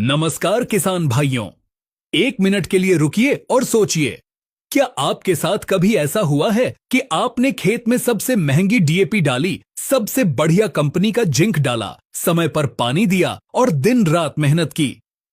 नमस्कार किसान भाइयों, एक मिनट के लिए रुकिए और सोचिए, क्या आपके साथ कभी ऐसा हुआ है कि आपने खेत में सबसे महंगी डीएपी डाली, सबसे बढ़िया कंपनी का जिंक डाला, समय पर पानी दिया और दिन रात मेहनत की,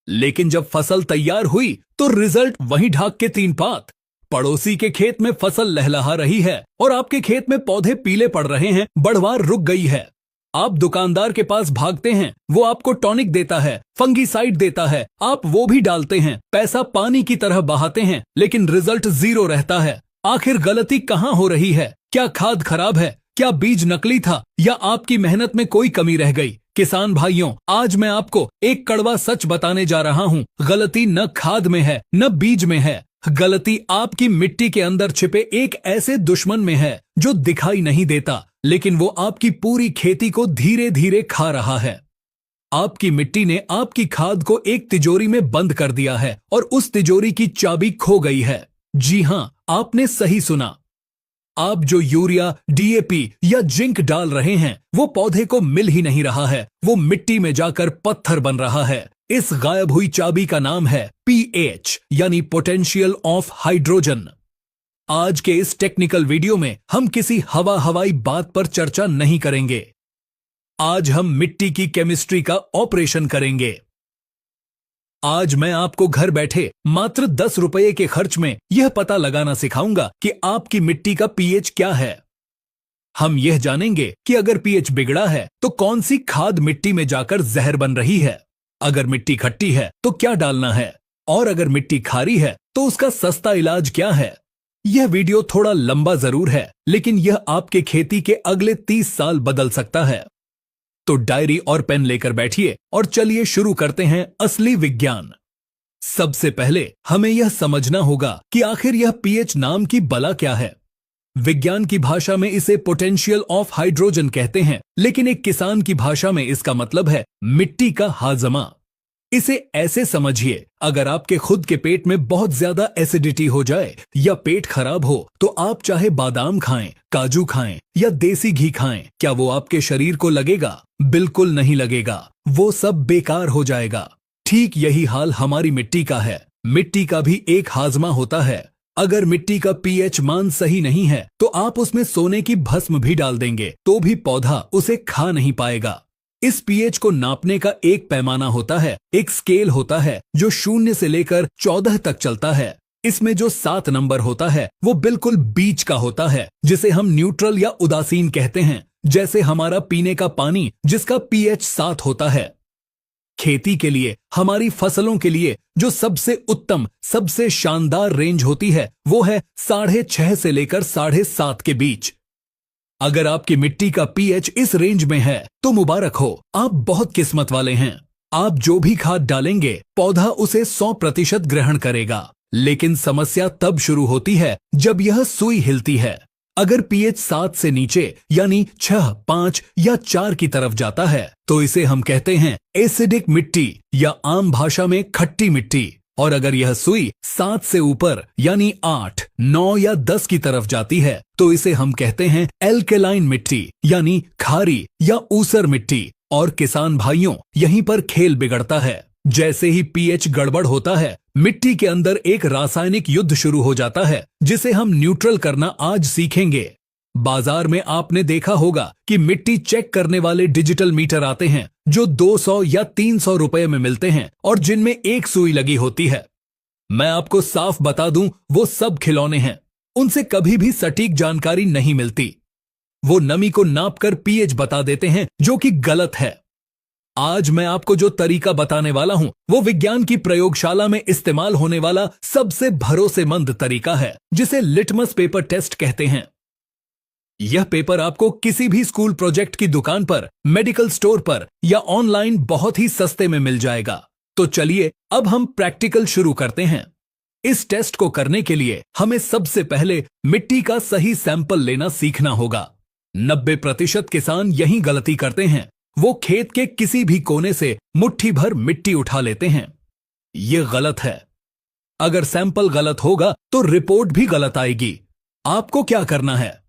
लेकिन जब फसल तैयार हुई तो रिजल्ट वहीं ढाक के तीन पात। पड़ोसी के खेत में फसल लहलहा रही है और आपके खेत में पौधे पीले पड़ रहे हैं, बढ़वार रुक गई है। आप दुकानदार के पास भागते हैं, वो आपको टॉनिक देता है, फंगीसाइड देता है, आप वो भी डालते हैं, पैसा पानी की तरह बहाते हैं, लेकिन रिजल्ट जीरो रहता है। आखिर गलती कहाँ हो रही है? क्या खाद खराब है? क्या बीज नकली था? या आपकी मेहनत में कोई कमी रह गई? किसान भाइयों, आज मैं आपको एक कड़वा सच बताने जा रहा हूँ। गलती न खाद में है, न बीज में है। गलती आपकी मिट्टी के अंदर छिपे एक ऐसे दुश्मन में है जो दिखाई नहीं देता, लेकिन वो आपकी पूरी खेती को धीरे धीरे खा रहा है। आपकी मिट्टी ने आपकी खाद को एक तिजोरी में बंद कर दिया है और उस तिजोरी की चाबी खो गई है। जी हां, आपने सही सुना। आप जो यूरिया, डीएपी या जिंक डाल रहे हैं, वो पौधे को मिल ही नहीं रहा है, वो मिट्टी में जाकर पत्थर बन रहा है। इस गायब हुई चाबी का नाम है पीएच, यानी पोटेंशियल ऑफ हाइड्रोजन। आज के इस टेक्निकल वीडियो में हम किसी हवाई बात पर चर्चा नहीं करेंगे। आज हम मिट्टी की केमिस्ट्री का ऑपरेशन करेंगे। आज मैं आपको घर बैठे मात्र 10 रुपये के खर्च में यह पता लगाना सिखाऊंगा कि आपकी मिट्टी का पीएच क्या है। हम यह जानेंगे कि अगर पीएच बिगड़ा है तो कौन सी खाद मिट्टी में जाकर जहर बन रही है, अगर मिट्टी खट्टी है तो क्या डालना है, और अगर मिट्टी खारी है तो उसका सस्ता इलाज क्या है। यह वीडियो थोड़ा लंबा जरूर है, लेकिन यह आपके खेती के अगले 30 साल बदल सकता है। तो डायरी और पेन लेकर बैठिए और चलिए शुरू करते हैं असली विज्ञान। सबसे पहले हमें यह समझना होगा कि आखिर यह पीएच नाम की बला क्या है। विज्ञान की भाषा में इसे पोटेंशियल ऑफ हाइड्रोजन कहते हैं, लेकिन एक किसान की भाषा में इसका मतलब है मिट्टी का हाजमा। इसे ऐसे समझिए, अगर आपके खुद के पेट में बहुत ज्यादा एसिडिटी हो जाए या पेट खराब हो तो आप चाहे बादाम खाएं, काजू खाएं या देसी घी खाएं, क्या वो आपके शरीर को लगेगा? बिल्कुल नहीं लगेगा, वो सब बेकार हो जाएगा। ठीक यही हाल हमारी मिट्टी का है। मिट्टी का भी एक हाजमा होता है। अगर मिट्टी का पीएच मान सही नहीं है तो आप उसमें सोने की भस्म भी डाल देंगे तो भी पौधा उसे खा नहीं पाएगा। इस पीएच को नापने का एक पैमाना होता है, एक स्केल होता है जो 0 से लेकर 14 तक चलता है। इसमें जो 7 नंबर होता है वो बिल्कुल बीच का होता है, जिसे हम न्यूट्रल या उदासीन कहते हैं, जैसे हमारा पीने का पानी जिसका पीएच 7 होता है। खेती के लिए, हमारी फसलों के लिए जो सबसे उत्तम, सबसे शानदार रेंज होती है वो है 6.5 से लेकर 7.5 के बीच। अगर आपकी मिट्टी का पीएच इस रेंज में है तो मुबारक हो, आप बहुत किस्मत वाले हैं। आप जो भी खाद डालेंगे पौधा उसे 100% ग्रहण करेगा, लेकिन समस्या तब शुरू होती है जब यह सुई हिलती है। अगर पीएच 7 से नीचे यानी 6, 5 या 4 की तरफ जाता है तो इसे हम कहते हैं एसिडिक मिट्टी या आम भाषा में खट्टी मिट्टी। और अगर यह सुई 7 से ऊपर यानी 8, 9 या 10 की तरफ जाती है तो इसे हम कहते हैं एल्केलाइन मिट्टी यानी खारी या ऊसर मिट्टी। और किसान भाइयों, यहीं पर खेल बिगड़ता है। जैसे ही पीएच गड़बड़ होता है, मिट्टी के अंदर एक रासायनिक युद्ध शुरू हो जाता है जिसे हम न्यूट्रल करना आज सीखेंगे। बाजार में आपने देखा होगा कि मिट्टी चेक करने वाले डिजिटल मीटर आते हैं जो 200 या 300 रुपए में मिलते हैं और जिनमें एक सुई लगी होती है। मैं आपको साफ बता दूं, वो सब खिलौने हैं, उनसे कभी भी सटीक जानकारी नहीं मिलती। वो नमी को नापकर पीएच बता देते हैं, जो कि गलत है। आज मैं आपको जो तरीका बताने वाला हूं वो विज्ञान की प्रयोगशाला में इस्तेमाल होने वाला सबसे भरोसेमंद तरीका है, जिसे लिटमस पेपर टेस्ट कहते हैं। यह पेपर आपको किसी भी स्कूल प्रोजेक्ट की दुकान पर, मेडिकल स्टोर पर या ऑनलाइन बहुत ही सस्ते में मिल जाएगा। तो चलिए अब हम प्रैक्टिकल शुरू करते हैं। इस टेस्ट को करने के लिए हमें सबसे पहले मिट्टी का सही सैंपल लेना सीखना होगा। 90% किसान यही गलती करते हैं। वो खेत के किसी भी कोने से मुट्ठी भर मिट्टी उठा लेते हैं। यह गलत है। अगर सैंपल गलत होगा तो रिपोर्ट भी गलत आएगी। आपको क्या करना है?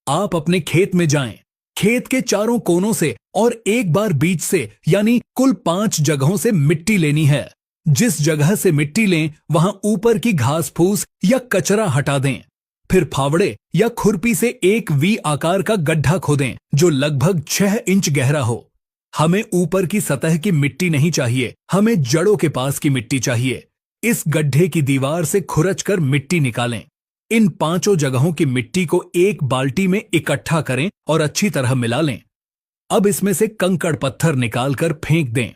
आप अपने खेत में जाएं, खेत के चारों कोनों से और एक बार बीच से, यानी कुल 5 जगहों से मिट्टी लेनी है। जिस जगह से मिट्टी लें वहां ऊपर की घास फूस या कचरा हटा दें। फिर फावड़े या खुरपी से एक वी आकार का गड्ढा खोदें जो लगभग 6 इंच गहरा हो। हमें ऊपर की सतह की मिट्टी नहीं चाहिए, हमें जड़ों के पास की मिट्टी चाहिए। इस गड्ढे की दीवार से खुरच कर मिट्टी निकालें। इन 5 जगहों की मिट्टी को एक बाल्टी में इकट्ठा करें और अच्छी तरह मिला लें। अब इसमें से कंकड़ पत्थर निकालकर फेंक दें।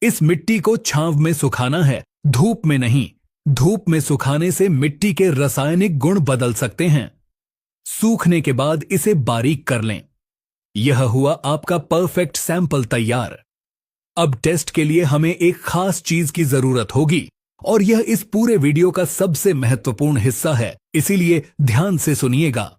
इस मिट्टी को छांव में सुखाना है, धूप में नहीं। धूप में सुखाने से मिट्टी के रासायनिक गुण बदल सकते हैं। सूखने के बाद इसे बारीक कर लें। यह हुआ आपका परफेक्ट सैंपल तैयार। अब टेस्ट के लिए हमें एक खास चीज की जरूरत होगी और यह इस पूरे वीडियो का सबसे महत्वपूर्ण हिस्सा है, इसीलिए ध्यान से सुनिएगा।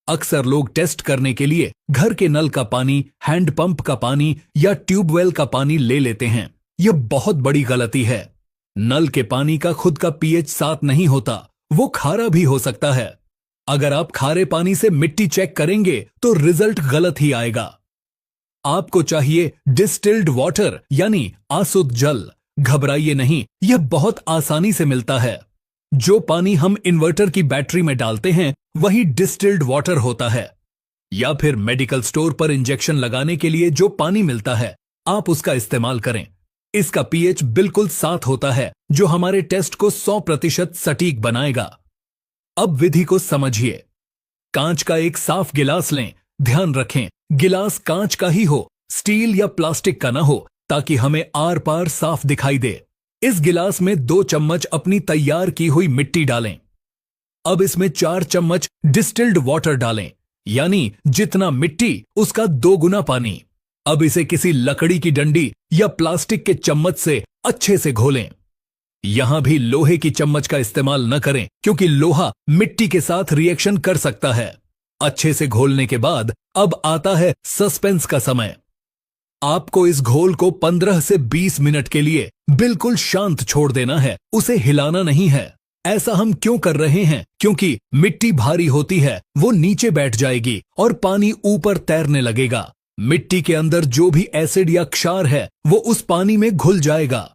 अक्सर लोग टेस्ट करने के लिए घर के नल का पानी, हैंडपंप का पानी या ट्यूबवेल का पानी ले लेते हैं। यह बहुत बड़ी गलती है। नल के पानी का खुद का पीएच 7 नहीं होता, वो खारा भी हो सकता है। अगर आप खारे पानी से मिट्टी चेक करेंगे तो रिजल्ट गलत ही आएगा। आपको चाहिए डिस्टिल्ड वाटर यानी आसुत जल। घबराइए नहीं, यह बहुत आसानी से मिलता है। जो पानी हम इन्वर्टर की बैटरी में डालते हैं वही डिस्टिल्ड वाटर होता है। या फिर मेडिकल स्टोर पर इंजेक्शन लगाने के लिए जो पानी मिलता है आप उसका इस्तेमाल करें। इसका पीएच बिल्कुल 7 होता है जो हमारे टेस्ट को 100% सटीक बनाएगा। अब विधि को समझिए। कांच का एक साफ गिलास लें। ध्यान रखें गिलास कांच का ही हो, स्टील या प्लास्टिक का ना हो, ताकि हमें आर पार साफ दिखाई दे। इस गिलास में 2 चम्मच अपनी तैयार की हुई मिट्टी डालें। अब इसमें 4 चम्मच डिस्टिल्ड वाटर डालें, यानी जितना मिट्टी उसका 2 गुना पानी। अब इसे किसी लकड़ी की डंडी या प्लास्टिक के चम्मच से अच्छे से घोलें। यहां भी लोहे की चम्मच का इस्तेमाल न करें क्योंकि लोहा मिट्टी के साथ रिएक्शन कर सकता है। अच्छे से घोलने के बाद अब आता है सस्पेंस का समय। आपको इस घोल को 15 से 20 मिनट के लिए बिल्कुल शांत छोड़ देना है, उसे हिलाना नहीं है। ऐसा हम क्यों कर रहे हैं? क्योंकि मिट्टी भारी होती है, वो नीचे बैठ जाएगी और पानी ऊपर तैरने लगेगा। मिट्टी के अंदर जो भी एसिड या क्षार है वो उस पानी में घुल जाएगा।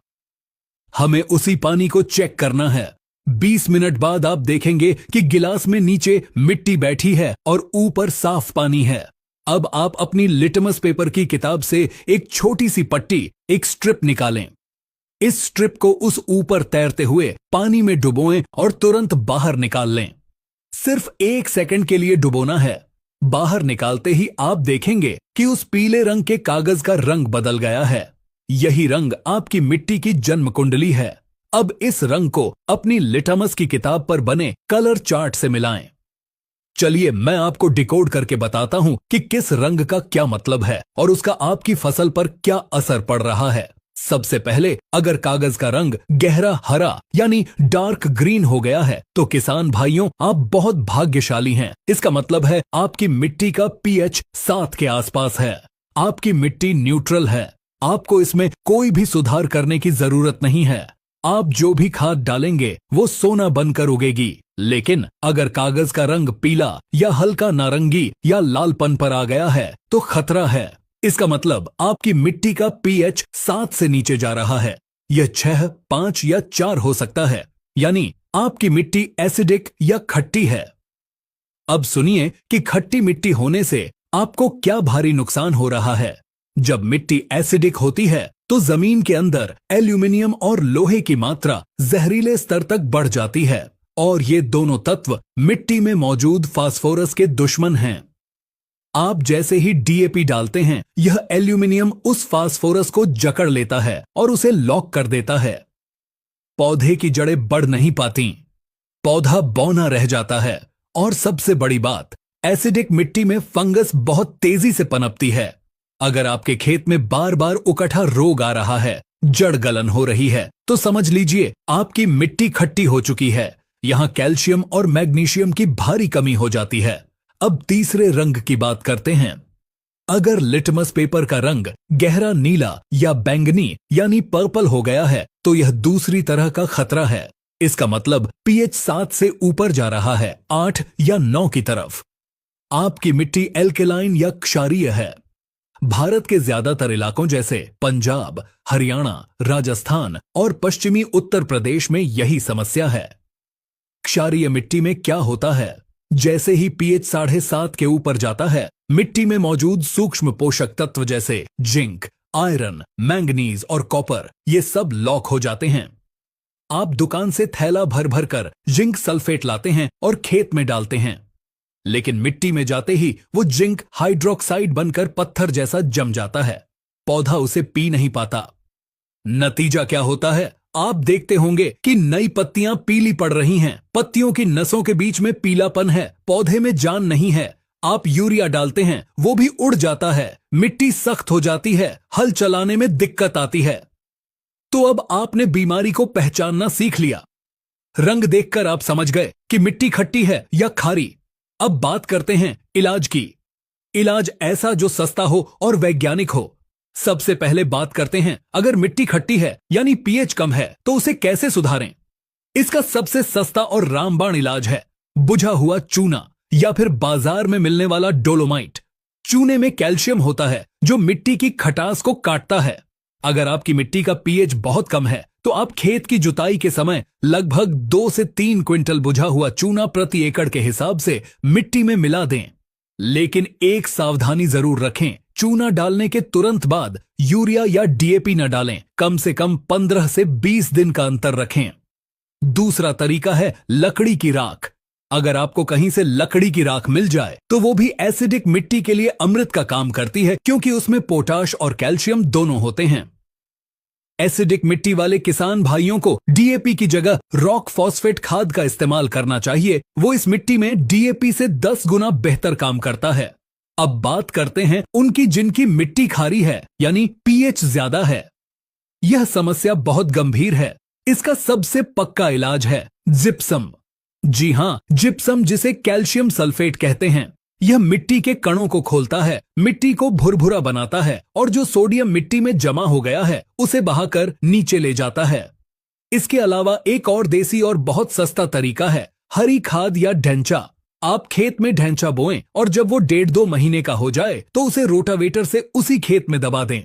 हमें उसी पानी को चेक करना है। 20 मिनट बाद आप देखेंगे कि गिलास में नीचे मिट्टी बैठी है और ऊपर साफ पानी है। अब आप अपनी लिटमस पेपर की किताब से एक छोटी सी पट्टी, एक स्ट्रिप निकालें। इस स्ट्रिप को उस ऊपर तैरते हुए पानी में डुबोएं और तुरंत बाहर निकाल लें। सिर्फ 1 सेकंड के लिए डुबोना है। बाहर निकालते ही आप देखेंगे कि उस पीले रंग के कागज का रंग बदल गया है। यही रंग आपकी मिट्टी की जन्म कुंडली है। अब इस रंग को अपनी लिटमस की किताब पर बने कलर चार्ट से मिलाएं। चलिए मैं आपको डिकोड करके बताता हूं कि किस रंग का क्या मतलब है और उसका आपकी फसल पर क्या असर पड़ रहा है। सबसे पहले अगर कागज का रंग गहरा हरा यानी डार्क ग्रीन हो गया है तो किसान भाइयों आप बहुत भाग्यशाली हैं। इसका मतलब है आपकी मिट्टी का पीएच 7 के आसपास है। आपकी मिट्टी न्यूट्रल है। आपको इसमें कोई भी सुधार करने की जरूरत नहीं है। आप जो भी खाद डालेंगे वो सोना बनकर उगेगी। लेकिन अगर कागज का रंग पीला या हल्का नारंगी या लालपन पर आ गया है तो खतरा है। इसका मतलब आपकी मिट्टी का पीएच 7 से नीचे जा रहा है। यह 6, 5 या 4 हो सकता है, यानी आपकी मिट्टी एसिडिक या खट्टी है। अब सुनिए कि खट्टी मिट्टी होने से आपको क्या भारी नुकसान हो रहा है। जब मिट्टी एसिडिक होती है तो जमीन के अंदर एल्यूमिनियम और लोहे की मात्रा जहरीले स्तर तक बढ़ जाती है और ये दोनों तत्व मिट्टी में मौजूद फास्फोरस के दुश्मन हैं। आप जैसे ही डीएपी डालते हैं यह एल्यूमिनियम उस फास्फोरस को जकड़ लेता है और उसे लॉक कर देता है। पौधे की जड़ें बढ़ नहीं पाती, पौधा बौना रह जाता है और सबसे बड़ी बात, एसिडिक मिट्टी में फंगस बहुत तेजी से पनपती है। अगर आपके खेत में बार बार उकठा रोग आ रहा है, जड़ गलन हो रही है, तो समझ लीजिए आपकी मिट्टी खट्टी हो चुकी है। यहां कैल्शियम और मैग्नीशियम की भारी कमी हो जाती है। अब तीसरे रंग की बात करते हैं। अगर लिटमस पेपर का रंग गहरा नीला या बैंगनी यानी पर्पल हो गया है तो यह दूसरी तरह का खतरा है। इसका मतलब पीएच 7 से ऊपर जा रहा है, 8 या 9 की तरफ। आपकी मिट्टी एल्केलाइन या क्षारीय है। भारत के ज्यादातर इलाकों जैसे पंजाब, हरियाणा, राजस्थान और पश्चिमी उत्तर प्रदेश में यही समस्या है। क्षारीय मिट्टी में क्या होता है, जैसे ही पीएच 7.5 के ऊपर जाता है, मिट्टी में मौजूद सूक्ष्म पोषक तत्व जैसे जिंक, आयरन, मैंगनीज और कॉपर ये सब लॉक हो जाते हैं। आप दुकान से थैला भर भर कर जिंक सल्फेट लाते हैं और खेत में डालते हैं, लेकिन मिट्टी में जाते ही वो जिंक हाइड्रोक्साइड बनकर पत्थर जैसा जम जाता है। पौधा उसे पी नहीं पाता। नतीजा क्या होता है, आप देखते होंगे कि नई पत्तियां पीली पड़ रही हैं, पत्तियों की नसों के बीच में पीलापन है, पौधे में जान नहीं है। आप यूरिया डालते हैं, वो भी उड़ जाता है, मिट्टी सख्त हो जाती है, हल चलाने में दिक्कत आती है। तो अब आपने बीमारी को पहचानना सीख लिया। रंग देखकर आप समझ गए कि मिट्टी खट्टी है या खारी। अब बात करते हैं इलाज की। इलाज ऐसा जो सस्ता हो और वैज्ञानिक हो। सबसे पहले बात करते हैं, अगर मिट्टी खट्टी है यानी पीएच कम है तो उसे कैसे सुधारें। इसका सबसे सस्ता और रामबाण इलाज है बुझा हुआ चूना या फिर बाजार में मिलने वाला डोलोमाइट। चूने में कैल्शियम होता है जो मिट्टी की खटास को काटता है। अगर आपकी मिट्टी का पीएच बहुत कम है तो आप खेत की जुताई के समय लगभग 2 से 3 क्विंटल बुझा हुआ चूना प्रति एकड़ के हिसाब से मिट्टी में मिला दें। लेकिन एक सावधानी जरूर रखें, चूना डालने के तुरंत बाद यूरिया या डीएपी न डालें। कम से कम 15 से 20 दिन का अंतर रखें। दूसरा तरीका है लकड़ी की राख। अगर आपको कहीं से लकड़ी की राख मिल जाए तो वो भी एसिडिक मिट्टी के लिए अमृत का काम करती है, क्योंकि उसमें पोटाश और कैल्शियम दोनों होते हैं। एसिडिक मिट्टी वाले किसान भाइयों को डीएपी की जगह रॉक फॉस्फेट खाद का इस्तेमाल करना चाहिए। वो इस मिट्टी में डीएपी से 10 गुना बेहतर काम करता है। अब बात करते हैं उनकी जिनकी मिट्टी खारी है यानी पीएच ज्यादा है। यह समस्या बहुत गंभीर है। इसका सबसे पक्का इलाज है जिप्सम। जी हां, जिप्सम जिसे कैल्शियम सल्फेट कहते हैं। यह मिट्टी के कणों को खोलता है, मिट्टी को भुरभुरा बनाता है और जो सोडियम मिट्टी में जमा हो गया है उसे बहाकर नीचे ले जाता है। इसके अलावा एक और देसी और बहुत सस्ता तरीका है हरी खाद या ढैंचा। आप खेत में ढैंचा बोएं और जब वो 1.5-2 महीने का हो जाए तो उसे रोटावेटर से उसी खेत में दबा दें।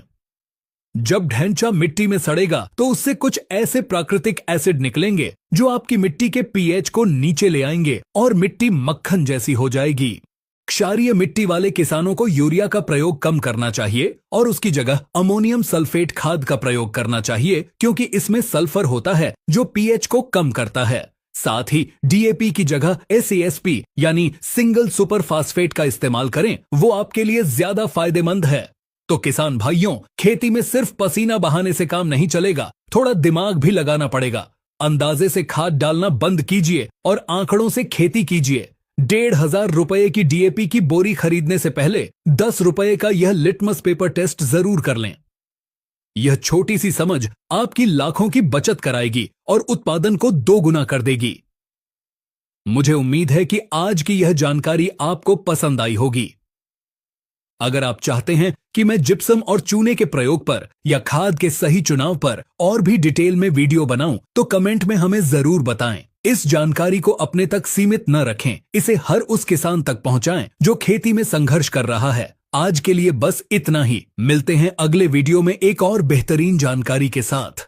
जब ढैंचा मिट्टी में सड़ेगा तो उससे कुछ ऐसे प्राकृतिक एसिड निकलेंगे जो आपकी मिट्टी के पीएच को नीचे ले आएंगे और मिट्टी मक्खन जैसी हो जाएगी। क्षारीय मिट्टी वाले किसानों को यूरिया का प्रयोग कम करना चाहिए और उसकी जगह अमोनियम सल्फेट खाद का प्रयोग करना चाहिए, क्योंकि इसमें सल्फर होता है जो पीएच को कम करता है। साथ ही डीएपी की जगह एसएसपी यानी सिंगल सुपर फास्फेट का इस्तेमाल करें, वो आपके लिए ज्यादा फायदेमंद है। तो किसान भाइयों, खेती में सिर्फ पसीना बहाने से काम नहीं चलेगा, थोड़ा दिमाग भी लगाना पड़ेगा। अंदाजे से खाद डालना बंद कीजिए और आंकड़ों से खेती कीजिए। 1,500 रुपए की डीएपी की बोरी खरीदने से पहले 10 रुपए का यह लिटमस पेपर टेस्ट जरूर कर लें। यह छोटी सी समझ आपकी लाखों की बचत कराएगी और उत्पादन को 2 गुना कर देगी। मुझे उम्मीद है कि आज की यह जानकारी आपको पसंद आई होगी। अगर आप चाहते हैं कि मैं जिप्सम और चूने के प्रयोग पर या खाद के सही चुनाव पर और भी डिटेल में वीडियो बनाऊं तो कमेंट में हमें जरूर बताएं। इस जानकारी को अपने तक सीमित न रखें, इसे हर उस किसान तक पहुंचाएं जो खेती में संघर्ष कर रहा है। आज के लिए बस इतना ही। मिलते हैं अगले वीडियो में एक और बेहतरीन जानकारी के साथ।